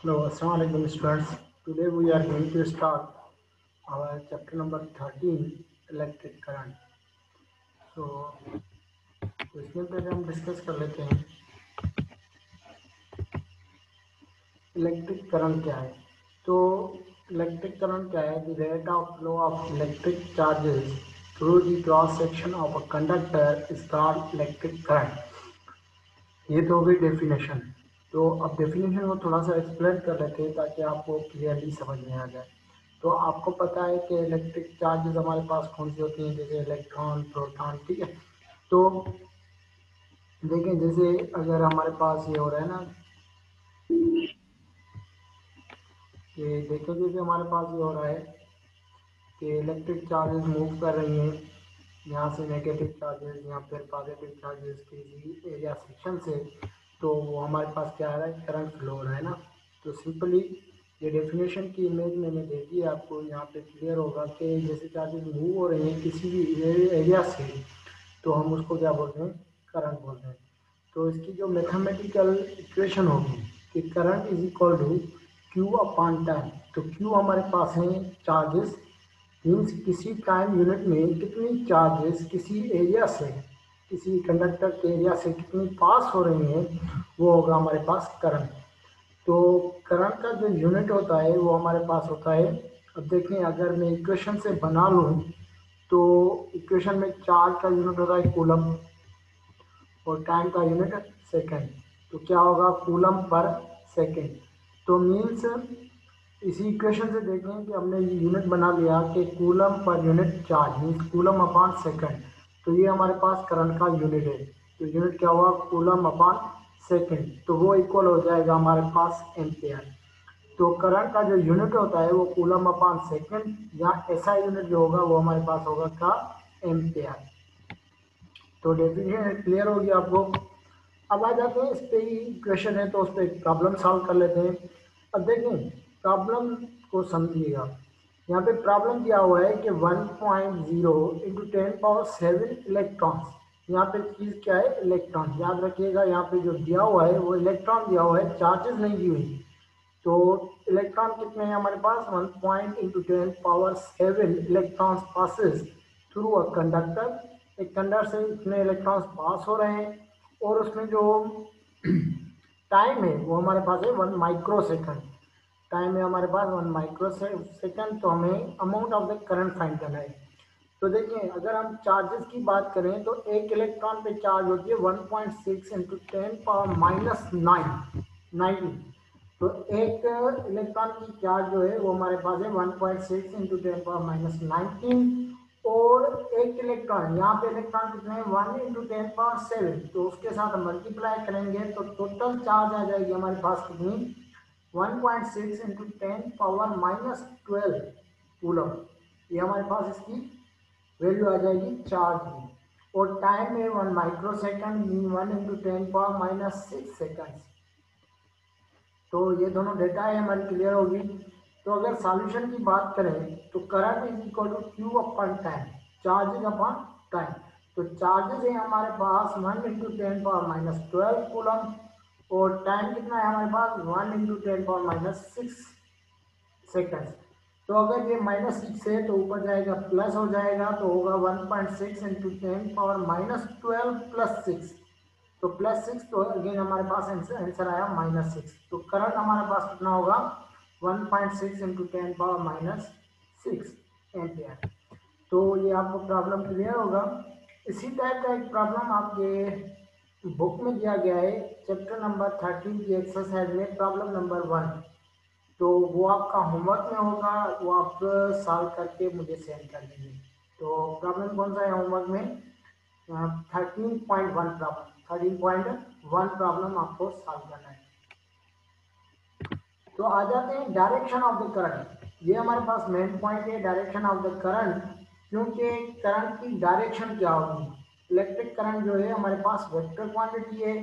Hello, Assalamualaikum students. Today we are going to start our chapter number 13, electric current. So, इसमें पहले हम discuss कर लेते हैं इलेक्ट्रिक करंट क्या है। तो इलेक्ट्रिक करंट क्या है? The rate of flow of electric charges through the cross section of a conductor is called electric current. ये तो हो गई डेफिनेशन। तो अब डेफिनेशन को थोड़ा सा एक्सप्लेन कर लेते हैं ताकि आपको क्लियरली समझ में आ जाए। तो आपको पता है कि इलेक्ट्रिक चार्जेस हमारे पास कौन सी होती हैं, जैसे इलेक्ट्रॉन, प्रोटॉन, ठीक है। तो देखें, जैसे अगर हमारे पास ये हो रहा है ना कि देखें, जैसे हमारे पास ये हो रहा है कि इलेक्ट्रिक चार्जेस मूव कर रही हैं यहाँ से नेगेटिव चार्जेस या फिर पॉजिटिव चार्जेस किसी एरिया सेक्शन से, तो वो हमारे पास क्या आ रहा है, करंट फ्लो हो रहा है ना। तो सिंपली ये डेफिनेशन की इमेज मैंने दे दी है आपको, यहाँ पे क्लियर होगा कि जैसे चार्जेस मूव हो रहे हैं किसी भी एरिया से, तो हम उसको क्या बोलते हैं, करंट बोलते हैं। तो इसकी जो मैथमेटिकल इक्वेशन होगी कि current is equal to Q upon time. तो क्यू हमारे पास है चार्जेस, मीन्स किसी टाइम यूनिट में कितनी चार्जेस किसी एरिया से, किसी कंडक्टर के एरिया से कितनी पास हो रही हैं, वो होगा हमारे पास करंट। तो करंट का जो यूनिट होता है वो हमारे पास होता है, अब देखें अगर मैं इक्वेशन से बना लूँ तो इक्वेशन में चार्ज का यूनिट होता है कूलम और टाइम का यूनिट सेकंड। तो क्या होगा, कूलम पर सेकंड। तो मीन्स इसी इक्वेशन से देखें कि हमने ये यूनिट बना लिया कि coulomb per unit charge, means coulomb upon second. तो ये हमारे पास करंट का यूनिट है। तो यूनिट क्या हुआ, कूलम अपॉन सेकंड। तो वो इक्वल हो जाएगा हमारे पास एम्पेयर। तो करंट का जो यूनिट होता है वो कूलम अपॉन सेकंड, या ऐसा यूनिट जो होगा वो हमारे पास होगा क्या, एम्पेयर। तो डेफिनेशन क्लियर होगी आपको। अब आ जाते हैं, इस पे ही क्वेश्चन है तो उस पर प्रॉब्लम सॉल्व कर लेते हैं। अब देखें, प्रॉब्लम को समझिएगा। यहाँ पे प्रॉब्लम दिया हुआ है कि 1.0 इंटू 10⁻7 इलेक्ट्रॉन्स। यहाँ पे चीज़ क्या है, इलेक्ट्रॉन। याद रखिएगा, यहाँ पे जो दिया हुआ है वो इलेक्ट्रॉन दिया हुआ है, चार्जेस नहीं दी हुई। तो इलेक्ट्रॉन कितने हैं हमारे पास, 1.10⁻7 electrons passes through a conductor. एक कंडक्टर से इतने इलेक्ट्रॉन्स पास हो रहे हैं, और उसमें जो टाइम है वो हमारे पास है 1 माइक्रो सेकंड। टाइम है हमारे पास 1 माइक्रो सेकंड। तो हमें amount of the current find करना है। तो देखिए, अगर हम चार्जेस की बात करें तो एक इलेक्ट्रॉन पे चार्ज होती है 1.6 इंटू 10⁻9। तो एक इलेक्ट्रॉन की चार्ज जो है वो हमारे पास है 1.6 इंटू 10⁻19। और एक इलेक्ट्रॉन, यहाँ पे इलेक्ट्रॉन कितने हैं, 1 इंटू 10⁻7। तो उसके साथ हम मल्टीप्लाई करेंगे तो टोटल चार्ज आ जाएगी हमारे पास कितनी, 1.6 इंटू 10⁻12 कूलम। ये हमारे पास इसकी वैल्यू आ जाएगी चार्ज की। और टाइम है 1 माइक्रो सेकंड, 1 इंटू 10⁻6 सेकंड्स। तो ये दोनों डेटा है हमारी, क्लियर होगी। तो अगर सॉल्यूशन की बात करें तो current is equal to Q upon time, charges upon time. तो चार्जेस है हमारे पास 1 इंटू 10⁻12 कूलम, और टाइम कितना है हमारे पास, 1 इंटू 10⁻6 सेकंड्स। तो अगर ये -6 है तो ऊपर जाएगा प्लस हो जाएगा, तो होगा 1.6 इंटू 10⁻12 प्लस 6। तो प्लस 6, तो अगेन हमारे पास आंसर आया -6। तो करंट हमारे पास कितना होगा, 1.6 इंटू 10⁻6 एम्पियर। तो ये आपको प्रॉब्लम क्लियर होगा। इसी टाइप का एक प्रॉब्लम आपके बुक में दिया गया है, चैप्टर नंबर 13 की एक्सरसाइज में, प्रॉब्लम नंबर 1। तो वो आपका होमवर्क में होगा, वो आप सॉल्व करके मुझे सेंड कर दीजिए। तो प्रॉब्लम कौन सा है होमवर्क में, 13.1 प्रॉब्लम, 13.1 प्रॉब्लम आपको सॉल्व करना है। तो आ जाते हैं डायरेक्शन ऑफ द करंट। ये हमारे पास मेन पॉइंट है, डायरेक्शन ऑफ द करंट। क्योंकि करंट की डायरेक्शन क्या होगी, इलेक्ट्रिक करंट जो है हमारे पास वेक्टर क्वांटिटी है।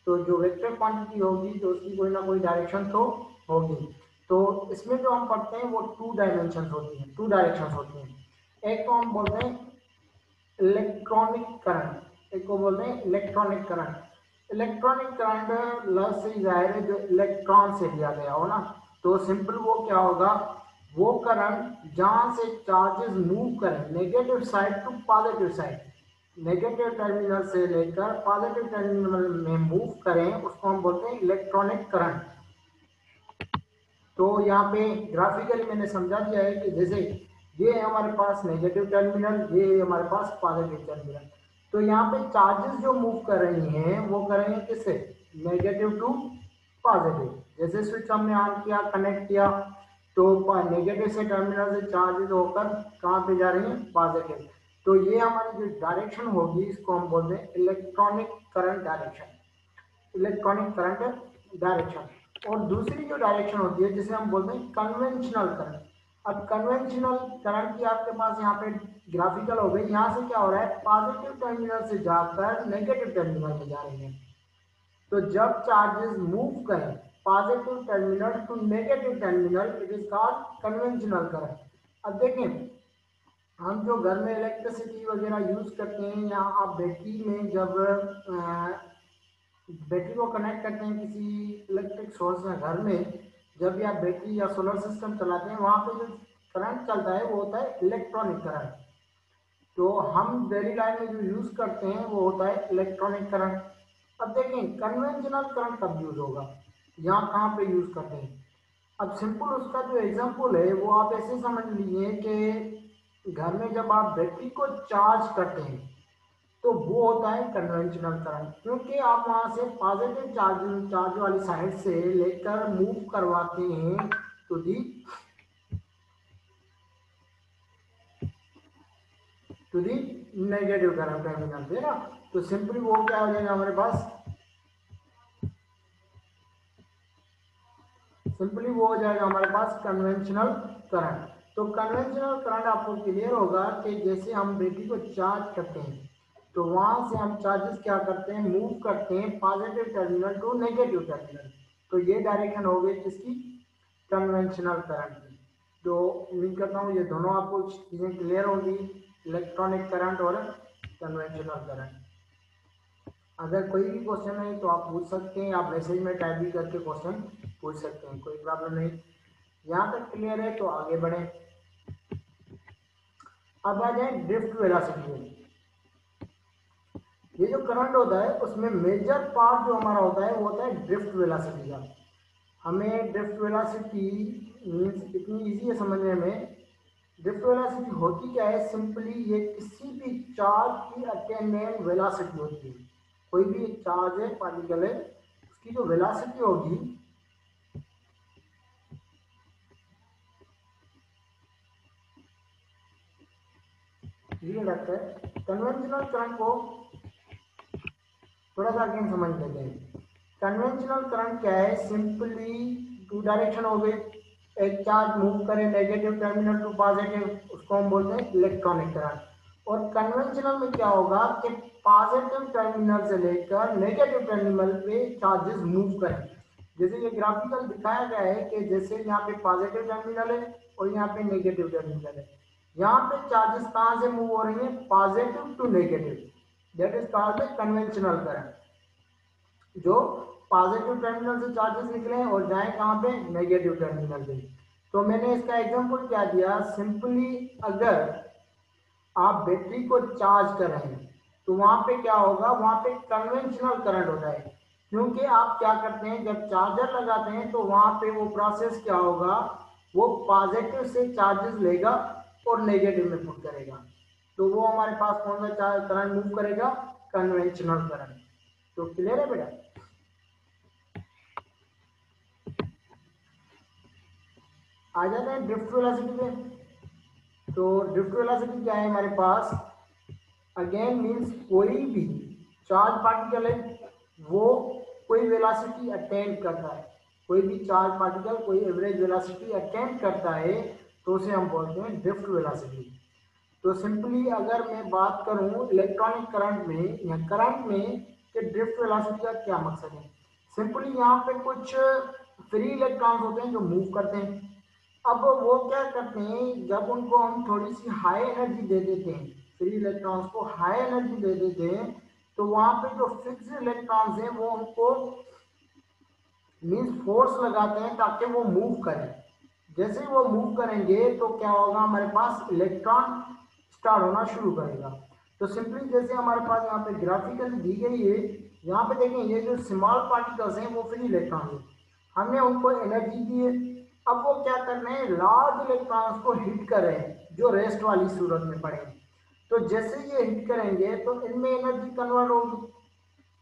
तो जो वेक्टर क्वांटिटी होगी तो उसकी कोई ना कोई डायरेक्शन तो होगी। तो इसमें जो हम पढ़ते हैं वो 2 डायमेंशन होती हैं, 2 डायरेक्शन होती हैं। एक तो हम बोलते हैं इलेक्ट्रॉनिक करंट, एक को बोलते हैं इलेक्ट्रॉनिक करंट। इलेक्ट्रॉनिक करंट लफ्ज़ से जाहिर है जो इलेक्ट्रॉन से लिया गया हो ना, तो सिंपल वो क्या होगा, वो करंट जहाँ से चार्जेस मूव करें negative side to positive side, negative terminal से लेकर पॉजिटिव टर्मिनल में मूव करें, उसको हम बोलते हैं इलेक्ट्रॉनिक करंट। तो यहाँ पे ग्राफिकली मैंने समझा दिया है कि जैसे ये है हमारे पास नेगेटिव टर्मिनल, ये है हमारे पास पॉजिटिव टर्मिनल। तो यहाँ पे चार्जेस जो मूव कर रही हैं वो कर रही हैं किससे, नेगेटिव टू पॉजिटिव। जैसे स्विच हमने ऑन किया, कनेक्ट किया, तो नेगेटिव से टर्मिनल से चार्जेस होकर कहाँ पे जा रही हैं, पॉजिटिव। तो ये हमारी जो डायरेक्शन होगी इसको हम बोलते हैं electronic current direction, electronic current direction. और दूसरी जो डायरेक्शन होती है जिसे हम बोलते हैं कन्वेंशनल करंट। अब कन्वेंशनल करंट की आपके पास यहाँ पे ग्राफिकल हो गई, यहाँ से क्या हो रहा है, पॉजिटिव टर्मिनल से जाकर नेगेटिव टर्मिनल में जा रही है। तो जब चार्जेस मूव करें positive terminal to negative terminal, it is called conventional current. अब देखें, हम जो घर में इलेक्ट्रिसिटी वगैरह यूज करते हैं, या आप बैटरी में जब बैटरी को कनेक्ट करते हैं किसी इलेक्ट्रिक सोर्स में घर में, जब भी आप बैटरी या सोलर सिस्टम चलाते हैं, वहाँ पे जो करंट चलता है वो होता है इलेक्ट्रॉनिक करंट। तो हम डेली लाइफ में जो यूज़ करते हैं वो होता है इलेक्ट्रॉनिक करंट। अब देखें कन्वेंशनल करंट कब यूज़ होगा, यहाँ कहाँ पे यूज़ करते हैं। अब सिंपल उसका जो एग्जांपल है वो आप ऐसे समझ लीजिए कि घर में जब आप बैटरी को चार्ज करते हैं तो वो होता है कन्वेंशनल करंट, क्योंकि आप वहां से पॉजिटिव चार्ज वाली साइड से लेकर मूव करवाते हैं to the negative current terminal पे ना। तो सिंपली वो क्या हो जाएगा हमारे पास, सिंपली वो हो जाएगा हमारे पास कन्वेंशनल करंट। तो कन्वेंशनल करंट आपको क्लियर होगा कि जैसे हम बैटरी को चार्ज करते हैं तो वहां से हम चार्जेस क्या करते हैं, मूव करते हैं positive terminal to negative terminal. तो ये डायरेक्शन हो गई किसकी, कन्वेंशनल करंट की। तो उम्मीद करता हूँ ये दोनों आपको चीज़ें क्लियर होंगी, इलेक्ट्रॉनिक करंट और कन्वेंशनल करंट। अगर कोई भी क्वेश्चन है तो आप पूछ सकते हैं, आप मैसेज में टाइप भी करके क्वेश्चन पूछ सकते हैं, कोई प्रॉब्लम नहीं। यहाँ तक क्लियर है तो आगे बढ़ें। अब आ जाए ड्रिफ्ट वेलोसिटी में। ये जो करंट होता है उसमें मेजर पार्ट जो हमारा होता है वो होता है ड्रिफ्ट वेलोसिटी का। हमें ड्रिफ्ट वेलोसिटी मीन्स इतनी इजी है समझने में। ड्रिफ्ट वेलोसिटी होती क्या है, सिंपली ये किसी भी चार्ज की अटेंडेंट वेलोसिटी होती है। कोई भी चार्ज है, पार्टिकल है, उसकी जो वेलोसिटी होगी, ये लगता है कन्वेंशनल करंट को थोड़ा सा अगेन समझ लेते हैं। कन्वेंशनल करंट क्या है, सिंपली टू डायरेक्शन हो गई, एक चार्ज मूव करे नेगेटिव टर्मिनल टू पॉजिटिव, उसको हम बोलते हैं इलेक्ट्रॉनिक करंट। और कन्वेंशनल में क्या होगा कि पॉजिटिव टर्मिनल से लेकर नेगेटिव टर्मिनल पे चार्जेस मूव करें। जैसे ये ग्राफिकल दिखाया गया है कि जैसे यहाँ पे पॉजिटिव टर्मिनल है और यहाँ पे नेगेटिव टर्मिनल है, यहाँ पे चार्जेस कहाँ से मूव हो रही है, positive to negative, that is called conventional current. जो पॉजिटिव टर्मिनल से चार्जेस निकले और जाए कहाँ पे, नेगेटिव टर्मिनल पे। तो मैंने इसका एग्जांपल क्या दिया, सिंपली अगर आप बैटरी को चार्ज कर रहे हैं तो वहां पे क्या होगा, वहां पे कन्वेंशनल करंट होता है। क्योंकि आप क्या करते हैं, जब चार्जर लगाते हैं तो वहां पे वो प्रोसेस क्या होगा, वो पॉजिटिव से चार्जेस लेगा और नेगेटिव में पुट करेगा। तो वो हमारे पास कौन सा करंट मूव करेगा, कन्वेंशनल करंट। तो क्लियर है बेटा। आ जाते हैं ड्रिफ्ट वेलोसिटी पे। तो ड्रिफ्ट वेलोसिटी क्या है हमारे पास, अगेन मीन्स कोई भी चार्ज पार्टिकल है वो कोई वेलोसिटी अटेंड करता है, कोई भी चार्ज पार्टिकल कोई एवरेज वेलोसिटी अटेंड करता है तो उसे हम बोलते हैं ड्रिफ्ट वेलोसिटी। तो सिंपली अगर मैं बात करूं इलेक्ट्रॉनिक करंट में या करंट में कि ड्रिफ्ट वेलोसिटी का क्या मकसद है, सिंपली यहाँ पे कुछ फ्री इलेक्ट्रॉन्स होते हैं जो मूव करते हैं। अब वो क्या करते हैं, जब उनको हम थोड़ी सी हाई एनर्जी दे देते हैं, फ्री इलेक्ट्रॉन्स को हाई एनर्जी दे देते हैं, तो वहां पे जो फिक्स्ड इलेक्ट्रॉन्स हैं वो उनको मीन्स फोर्स लगाते हैं ताकि वो मूव करें। जैसे ही वो मूव करेंगे तो क्या होगा, हमारे पास इलेक्ट्रॉन स्टार्ट होना शुरू करेगा। तो सिंपली जैसे हमारे पास यहाँ पे ग्राफिकली दी गई है, यहाँ पे देखें ये जो स्मॉल पार्टिकल्स हैं वो फ्री इलेक्ट्रॉन है, हमने उनको एनर्जी दी है। अब वो क्या कर रहे हैं, लार्ज इलेक्ट्रॉन्स को हिट कर रहे हैं जो रेस्ट वाली सूरत में पड़े हैं। तो जैसे ये हिट करेंगे तो इनमें एनर्जी कन्वर्ट होगी,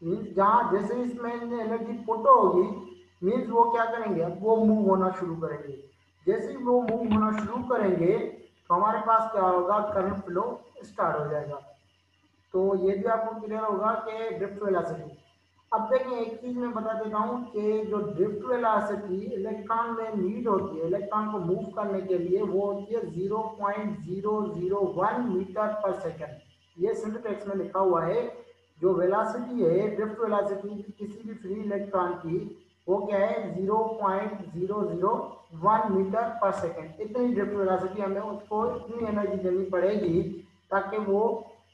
मीन्स जहाँ जैसे इसमें एनर्जी पुट होगी मीन्स वो क्या करेंगे, अब वो मूव होना शुरू करेंगे। जैसे ही वो मूव होना शुरू करेंगे तो हमारे पास क्या होगा, करंट फ्लो स्टार्ट हो जाएगा। तो ये भी आपको क्लियर होगा कि ड्रिफ्ट वेलोसिटी। अब देखें एक चीज मैं बता देता हूँ कि जो ड्रिफ्ट वेलोसिटी इलेक्ट्रॉन में नीड होती है इलेक्ट्रॉन को मूव करने के लिए, वो होती है 0.001 मीटर पर सेकेंड। ये सिंथेटिक्स में लिखा हुआ है। जो वेलोसिटी है ड्रिफ्ट वेलोसिटी किसी भी फ्री इलेक्ट्रॉन की, वो क्या है 0.001 मीटर पर सेकेंड। इतनी ड्रिफ्ट वेलोसिटी हमें उसको इतनी एनर्जी देनी पड़ेगी ताकि वो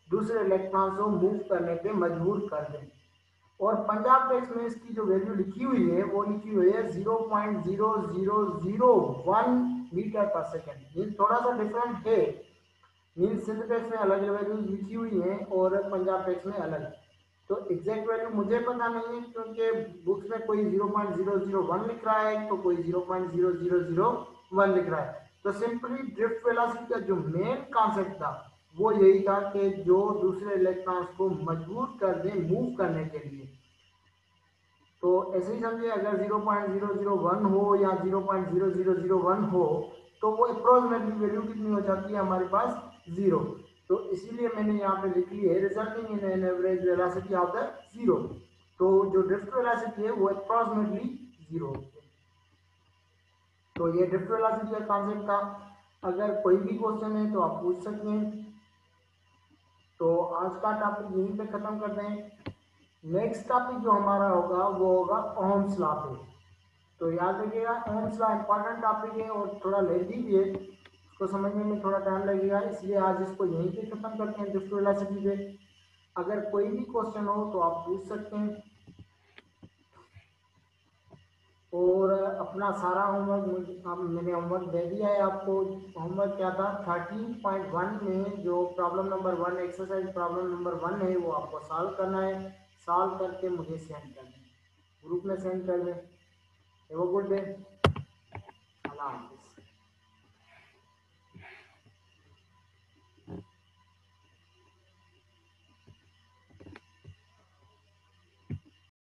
दूसरे इलेक्ट्रॉन को मूव करने पे मजबूर कर दें। और पंजाब टेक्स्ट में इसकी जो वैल्यू लिखी हुई है वो लिखी हुई है 0.0001 मीटर पर सेकेंड। मीन्स थोड़ा सा डिफरेंट है, मीन्स सिंध टेक्स्ट में अलग वैल्यूज लिखी हुई हैं और पंजाब टेक्स्ट में अलग। तो एग्जैक्ट वैल्यू मुझे पता नहीं है क्योंकि बुक्स में कोई 0.001 लिख रहा है तो कोई 0.0001 लिख रहा है। तो सिंपली ड्रिफ्ट वेलोसिटी का जो मेन कॉन्सेप्ट था वो यही था कि जो दूसरे इलेक्ट्रॉन्स को मजबूर कर दें मूव करने के लिए। तो ऐसे ही समझिए अगर 0.001 हो या 0.0001 हो तो वो अप्रोक्सीमेटली वैल्यू कितनी हो जाती है हमारे पास, जीरो। तो इसीलिए मैंने यहाँ पे लिख ली है resulting in an average velocity of the zero. तो जो ड्रिफ्ट वेलोसिटी है वो अप्रोक्सीमेटली जीरो होती है। तो ये ड्रिफ्ट वेलोसिटी का कॉन्सेप्ट था। अगर कोई भी क्वेश्चन है तो आप पूछ सकते हैं। तो आज का टॉपिक यहीं पे खत्म करते हैं। नेक्स्ट टॉपिक जो हमारा होगा वो होगा ओहम्स लॉ पे। तो याद रखिएगा ओहम्स लॉ इंपॉर्टेंट टॉपिक है और थोड़ा लेंथी भी है, इसको समझने में थोड़ा टाइम लगेगा, इसलिए आज इसको यहीं पे खत्म करते हैं ड्रिफ्ट वेलोसिटी पे। अगर कोई भी क्वेश्चन हो तो आप पूछ सकते हैं। और अपना सारा होमवर्क मैंने होमवर्क दे दिया है आपको। होमवर्क क्या था, 13.1 में जो problem number 1 exercise problem number 1 है वो आपको सॉल्व करना है। सॉल्व करके मुझे सेंड कर दें, ग्रुप में सेंड कर दें। हैव अ गुड डे, अल्लाह हाफिज़।